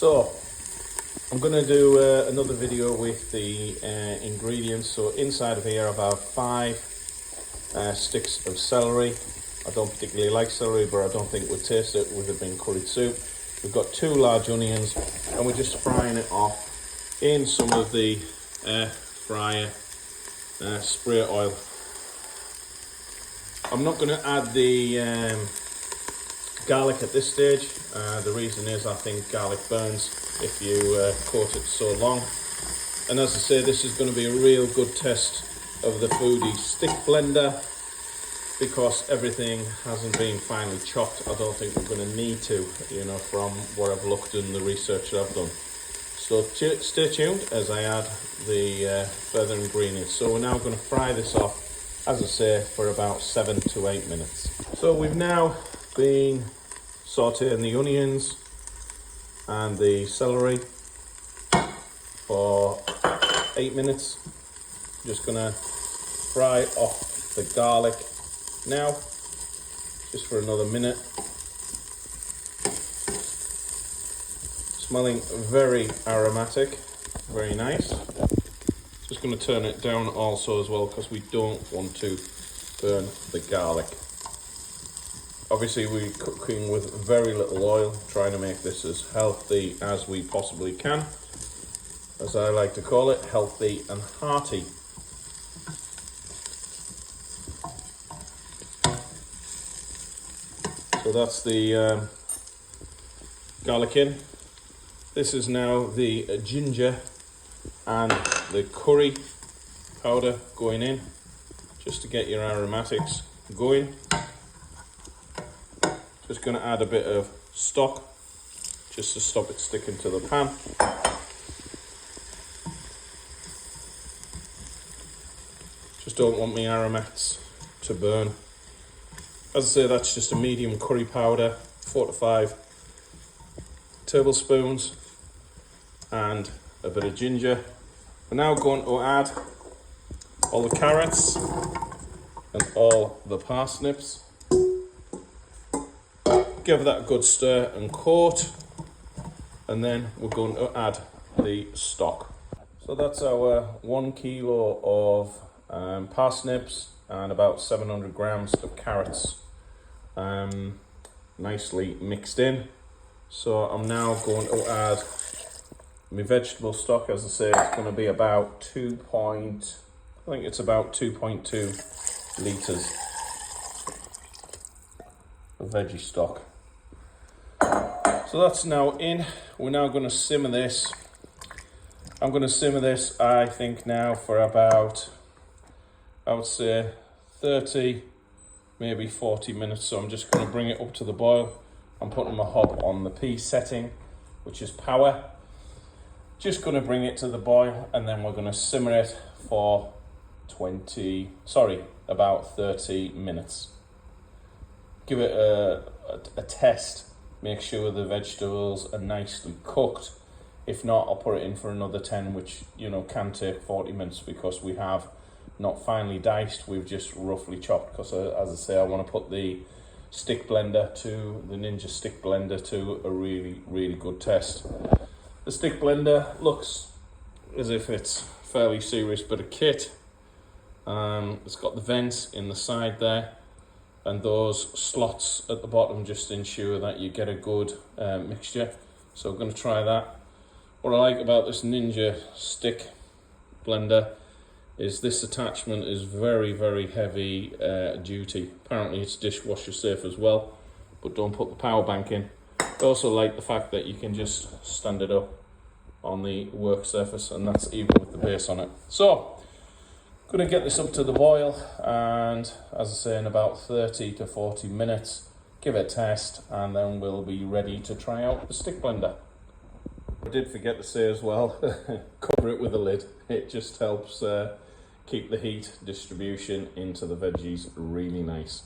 So I'm going to do another video with the ingredients. So inside of here I've got 5 sticks of celery. I don't particularly like celery, but I don't think we'll taste it with it being curried soup. We've got 2 large onions, and we're just frying it off in some of the fryer spray oil. I'm not going to add the garlic at this stage. The reason is I think garlic burns if you coat it so long. And as I say, this is going to be a real good test of the Foodie stick blender, because everything hasn't been finely chopped. I don't think we're going to need to, you know, from what I've looked and the research that I've done. So stay tuned as I add the further ingredients. So we're now going to fry this off, as I say, for about 7 to 8 minutes. So we've now been sauteing the onions and the celery for 8 minutes. Just going to fry off the garlic now, just for another minute. Smelling very aromatic, very nice. Just going to turn it down also as well, because we don't want to burn the garlic. Obviously we're cooking with very little oil, trying to make this as healthy as we possibly can. As I like to call it, healthy and hearty. So that's the garlic in. This is now the ginger and the curry powder going in, just to get your aromatics going. Just going to add a bit of stock, just to stop it sticking to the pan. Just don't want my aromats to burn. As I say, that's just a medium curry powder, 4 to 5 tablespoons, and a bit of ginger. We're now going to add all the carrots and all the parsnips. Give that a good stir and coat, and then we're going to add the stock. So that's our 1 kilo of parsnips and about 700 grams of carrots, nicely mixed in. So I'm now going to add my vegetable stock. As I say, it's going to be about 2.2 litres of veggie stock. So that's now in. We're now going to simmer this. I'm going to simmer this, I think, now for about, I would say, 30, maybe 40 minutes. So I'm just going to bring it up to the boil. I'm putting my hob on the P setting, which is power. Just going to bring it to the boil, and then we're going to simmer it for about 30 minutes. Give it a test. Make sure the vegetables are nicely cooked. If not, I'll put it in for another 10, which, you know, can take 40 minutes, because we have not finely diced, we've just roughly chopped, because as I say, I want to put the Ninja stick blender to a really good test. The stick blender looks as if it's fairly serious bit of kit. It's got the vents in the side there, and those slots at the bottom just ensure that you get a good mixture. So I'm going to try that. What I like about this Ninja stick blender is this attachment is very heavy duty. Apparently it's dishwasher safe as well, but don't put the power bank in. I also like the fact that you can just stand it up on the work surface, and that's even with the base on it. So going to get this up to the boil, and as I say, in about 30 to 40 minutes, give it a test, and then we'll be ready to try out the stick blender. I did forget to say as well, cover it with a lid. It just helps keep the heat distribution into the veggies really nice.